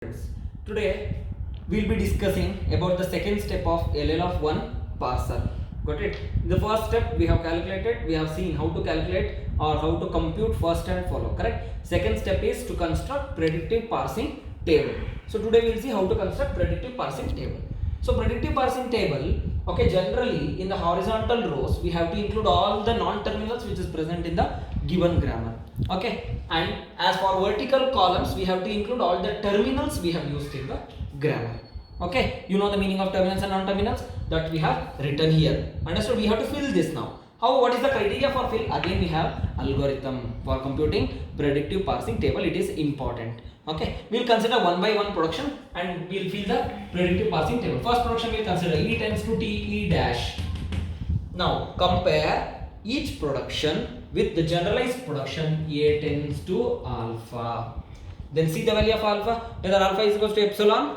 Friends, today we'll be discussing about the second step of LL of one parser. Got it? In the first step we have calculated, we have seen how to calculate or how to compute first and follow, correct? Second step is to construct predictive parsing table. So today we'll see how to construct predictive parsing table. So predictive parsing table, okay, generally in the horizontal rows we have to include all the non-terminals which is present in the given grammar, okay, and as for vertical columns we have to include all the terminals we have used in the grammar, okay. You know the meaning of terminals and non-terminals that we have written here. Understood? We have to fill this now. How? What is the criteria for fill? Again we have algorithm for computing predictive parsing table. It is important. Okay, we'll consider one by one production and we'll fill the predictive parsing table. First production we'll consider E tends to TE dash. Now compare each production with the generalized production A tends to alpha. Then see the value of alpha. Whether alpha is equals to epsilon?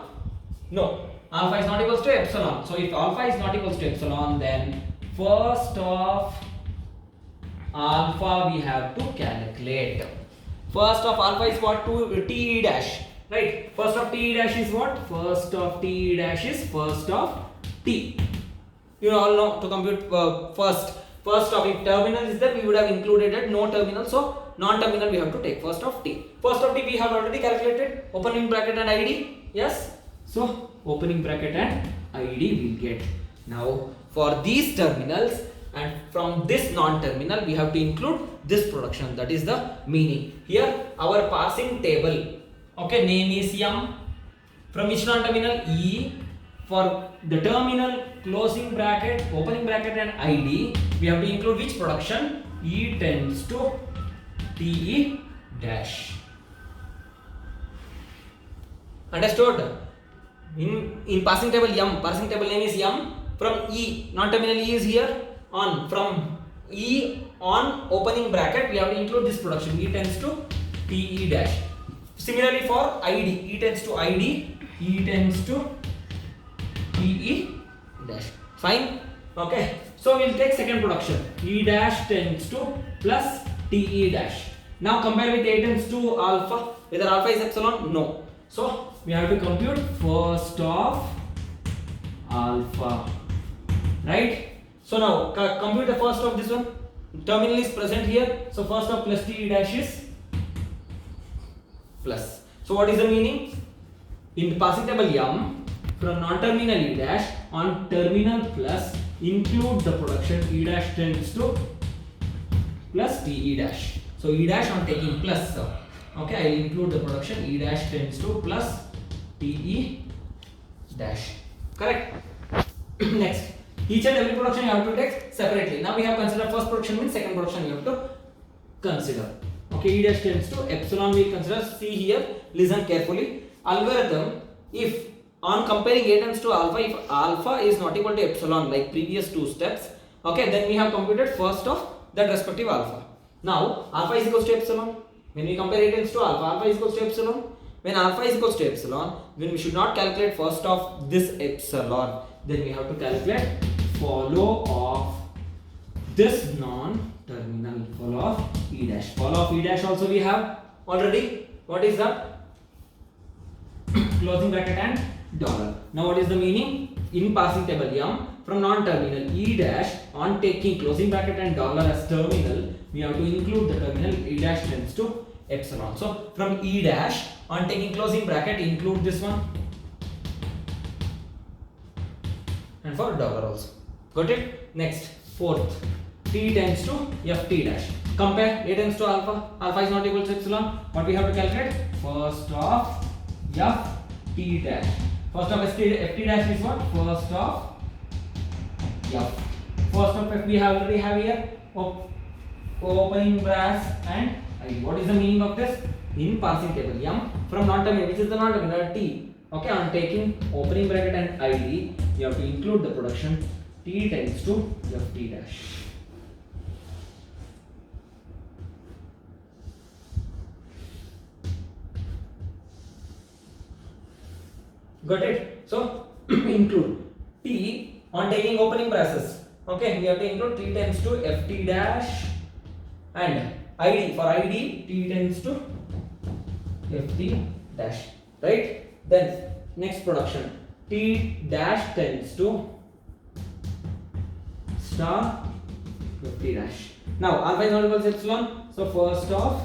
No, alpha is not equals to epsilon. So if alpha is not equals to epsilon, then first of alpha we have to calculate. First of alpha is what? To TE dash, right? First of TE dash is what? First of TE dash is first of T. You all know to compute first of, if terminal is there we would have included it, no terminal, so non-terminal we have to take first of T. First of T we have already calculated, opening bracket and ID, yes, so opening bracket and ID we get. Now for these terminals and from this non-terminal we have to include this production, that is the meaning. Here our parsing table, okay, name is M, from which non-terminal? E. For the terminal, closing bracket, opening bracket and ID, we have to include which production? E tends to TE dash. Understood? In parsing table M, parsing table name is M, from E, non-terminal E is here, on, from E on opening bracket, we have to include this production, E tends to TE dash. Similarly for ID, E tends to ID, E tends to TE dash. Fine? Okay. So we'll take second production. E dash tends to plus TE dash. Now compare with A tends to alpha. Whether alpha is epsilon? No. So we have to compute first of alpha. Right? So now compute the first of this one. Terminal is present here. So first of plus TE dash is plus. So what is the meaning? In the parsing table M, from non-terminal E dash on terminal plus include the production E dash tends to plus TE dash. So E dash on taking plus, okay, I will include the production E dash tends to plus TE dash. Correct? Next, each and every production you have to take separately. Now we have considered first production means second production you have to consider. Okay, E dash tends to epsilon we consider. See here, listen carefully. Algorithm, if on comparing A tends to alpha, if alpha is not equal to epsilon like previous two steps, okay, then we have computed first of that respective alpha. Now alpha is equals to epsilon. When we compare A tends to alpha, alpha is equals to epsilon. When alpha is equals to epsilon, then we should not calculate first of this epsilon. Then we have to calculate follow of this non-terminal, follow of E dash. Follow of E dash also we have already. What is that? Closing bracket and dollar. Now what is the meaning? In parsing table M, from non-terminal E dash on taking closing bracket and dollar as terminal, we have to include the terminal E dash tends to epsilon. So from E dash on taking closing bracket include this one, and for dollar also. Got it? Next, fourth, T tends to FT dash. Compare A tends to alpha. Alpha is not equal to epsilon. What we have to calculate? First of FT dash. First of FT dash is what? First of F. First of F we already have here. Opening brass and I. What is the meaning of this? In parsing table M, from non-terminal, which is the non-terminal T. Okay, on taking opening bracket and ID, you have to include the production T tends to FT dash. Got it? So include T on taking opening braces. Okay, we have to include T tends to FT dash and ID. For ID, T tends to FT dash. Right? Then next production, T dash tends to star T dash. Now alpha is not equal to epsilon, so first of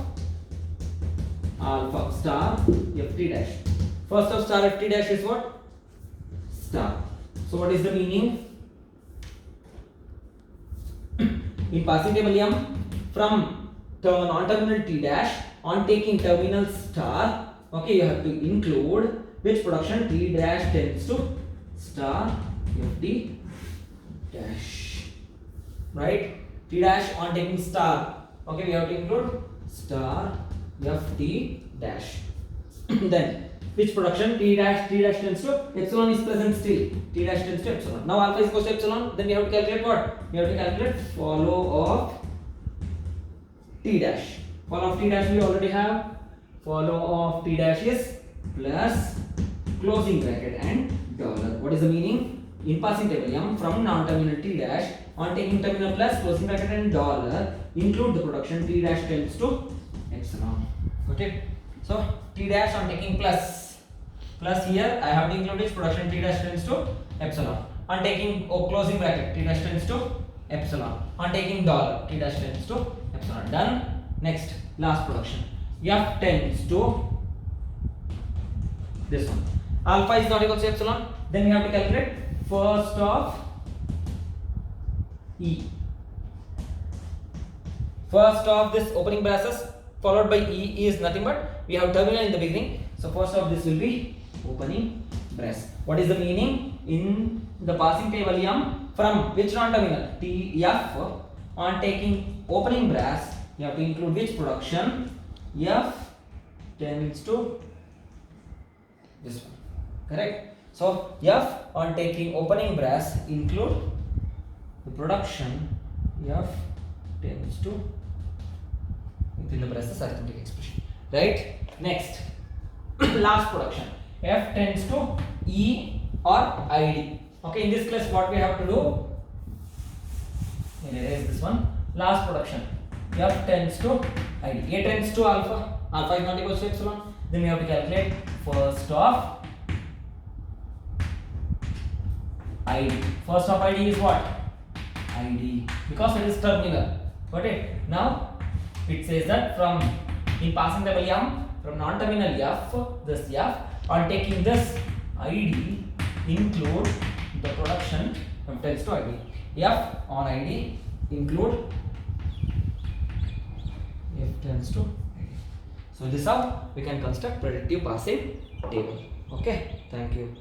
alpha star Ft dash. First of star Ft dash is what? Star. So what is the meaning? In passing table M, from non-terminal T dash, on taking terminal star, okay, you have to include which production? T dash tends to star Ft dash, right? T dash on taking star, okay, we have to include star Ft dash. Then which production? T dash tends to epsilon is present still. T dash tends to epsilon. Now alpha is equal to epsilon. Then we have to calculate what? We have to calculate follow of T dash. Follow of T dash we already have. Follow of T dash is plus closing bracket and dollar. What is the meaning? In passing table M, from non-terminal T dash, on taking terminal plus closing bracket and dollar, include the production T dash tends to epsilon. Got it? So T dash on taking plus here I have to include its production T dash tends to epsilon. On taking closing bracket T dash tends to epsilon. On taking dollar T dash tends to epsilon. Done. Next, last production. F tends to this one. Alpha is not equal to epsilon. Then we have to calculate first of E. First of this opening braces followed by E is nothing but we have terminal in the beginning. So first of this will be opening brace. What is the meaning? In the passing table M, from which non-terminal? T F, on taking opening brace you have to include which production? F tends to this one. Correct? So F on taking opening brace include the production F tends to within the braces arithmetic expression. Right? Next, last production. F tends to E or ID. Okay, in this case what we have to do? Erase this one. Last production. F tends to ID. A tends to alpha. Alpha is not equal to epsilon. Then we have to calculate first of ID. First of ID is what? ID. Because it is terminal. Got it? Now it says that from in passing table M, from non-terminal F, this F, on taking this ID, include the production F tends to ID. F on ID include F tends to ID. So this is how we can construct predictive passing table. Okay, thank you.